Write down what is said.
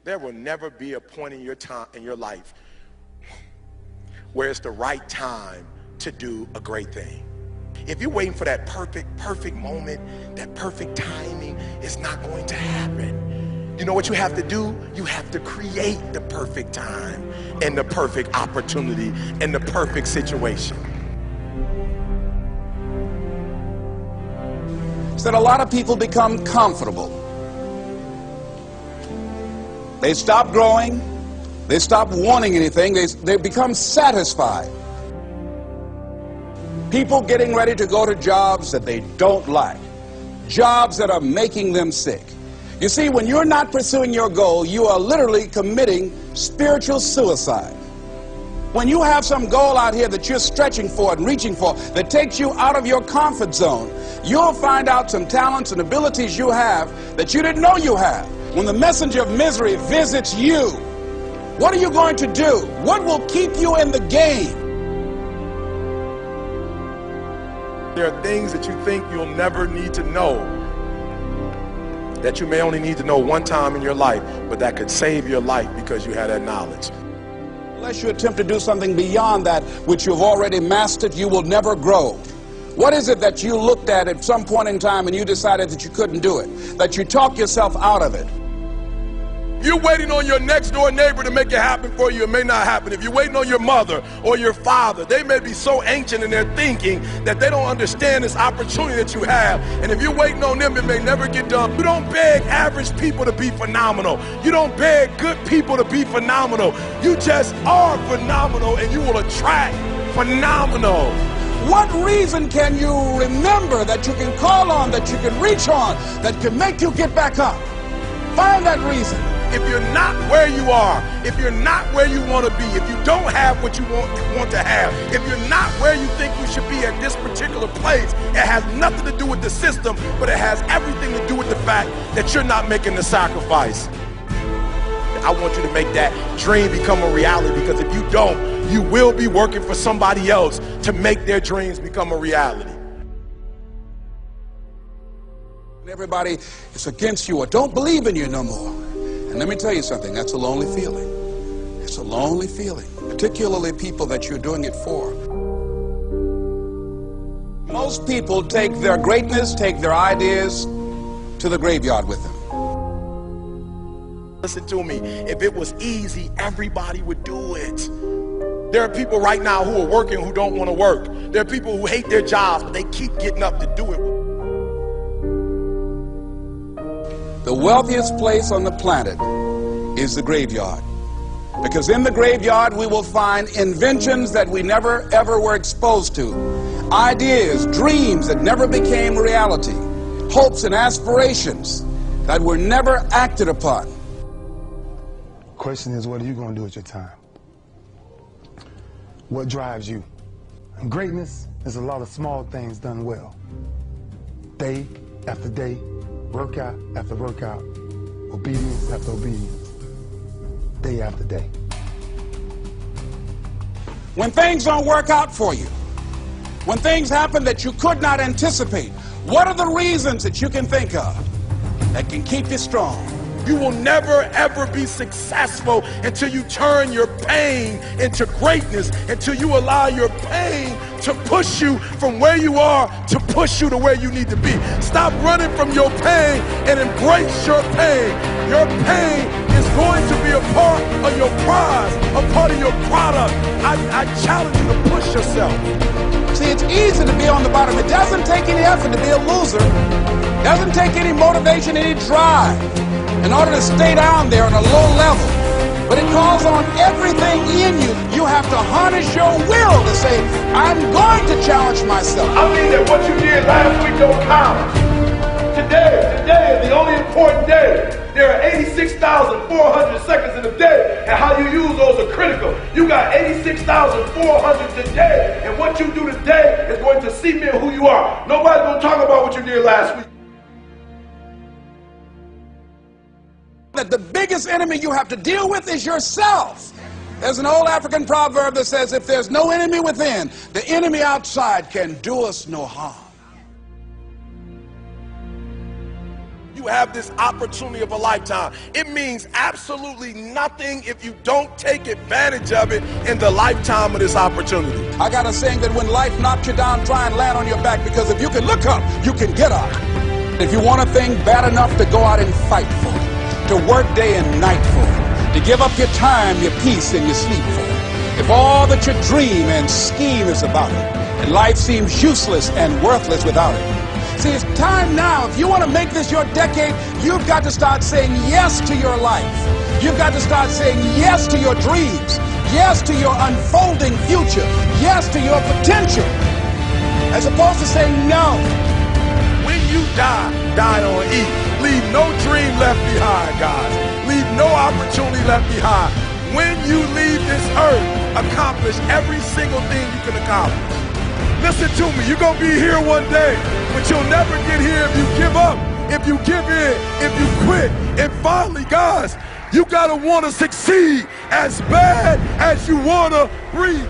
There will never be a point in your life where it's the right time to do a great thing. If you're waiting for that perfect moment, that perfect timing, it's not going to happen. You know what you have to do? You have to create the perfect time and the perfect opportunity and the perfect situation. So that a lot of people become comfortable. They stop growing. They stop wanting anything. They become satisfied. People getting ready to go to jobs that they don't like. Jobs that are making them sick. You see, when you're not pursuing your goal, you are literally committing spiritual suicide. When you have some goal out here that you're stretching for and reaching for that takes you out of your comfort zone, you'll find out some talents and abilities you have that you didn't know you have. When the messenger of misery visits you, what are you going to do? What will keep you in the game? There are things that you think you'll never need to know, that you may only need to know one time in your life, but that could save your life because you had that knowledge. Unless you attempt to do something beyond that which you've already mastered, you will never grow. What is it that you looked at some point in time and you decided that you couldn't do it, that you talked yourself out of it? If you're waiting on your next door neighbor to make it happen for you, it may not happen. If you're waiting on your mother or your father, they may be so ancient in their thinking that they don't understand this opportunity that you have. And if you're waiting on them, it may never get done. You don't beg average people to be phenomenal. You don't beg good people to be phenomenal. You just are phenomenal, and you will attract phenomenal. What reason can you remember that you can call on, that you can reach on, that can make you get back up? Find that reason. If you're not where you are, if you're not where you want to be, if you don't have what you want to have, if you're not where you think you should be at this particular place, it has nothing to do with the system, but it has everything to do with the fact that you're not making the sacrifice. I want you to make that dream become a reality, because if you don't, you will be working for somebody else to make their dreams become a reality. Everybody is against you or don't believe in you no more. And let me tell you something, that's a lonely feeling. It's a lonely feeling, particularly people that you're doing it for. Most people take their greatness, take their ideas to the graveyard with them. Listen to me, if it was easy, everybody would do it. There are people right now who are working who don't want to work. There are people who hate their jobs, but they keep getting up to do it. The wealthiest place on the planet is the graveyard. Because in the graveyard we will find inventions that we never ever were exposed to. Ideas, dreams that never became reality. Hopes and aspirations that were never acted upon. The question is, what are you going to do with your time? What drives you? And greatness is a lot of small things done well. Day after day, workout after workout, obedience after obedience, day after day. When things don't work out for you, when things happen that you could not anticipate, what are the reasons that you can think of that can keep you strong? You will never ever be successful until you turn your pain into greatness, until you allow your pain to push you from where you are to push you to where you need to be. Stop running from your pain and embrace your pain. Your pain is going to be a part of your prize, a part of your product. I challenge you to push yourself. See, it's easy to be on the bottom. It doesn't take any effort to be a loser. It doesn't take any motivation, any drive in order to stay down there on a low level. But it calls on everything in you. You have to harness your will to say, I'm going to challenge myself. I mean that what you did last week don't count. Today is the only important day. There are 86,400 seconds in a day, and how you use those are critical. You got 86,400 today, and what you do today is going to cement who you are. Nobody's going to talk about what you did last week. That the biggest enemy you have to deal with is yourself. There's an old African proverb that says, if there's no enemy within, the enemy outside can do us no harm. You have this opportunity of a lifetime. It means absolutely nothing if you don't take advantage of it in the lifetime of this opportunity. I got a saying that when life knocks you down, try and land on your back, because if you can look up, you can get up. If you want a thing bad enough to go out and fight for it, to work day and night for it, to give up your time, your peace, and your sleep for it, if all that you dream and scheme is about it, and life seems useless and worthless without it, see, it's time now. If you want to make this your decade, you've got to start saying yes to your life. You've got to start saying yes to your dreams, yes to your unfolding future, yes to your potential, as opposed to saying no. When you die, die on E. Leave no dream left behind, guys. Leave no opportunity left behind. When you leave this earth, accomplish every single thing you can accomplish. Listen to me, you're going to be here one day, but you'll never get here if you give up, if you give in, if you quit. And finally, guys, you got to want to succeed as bad as you want to breathe.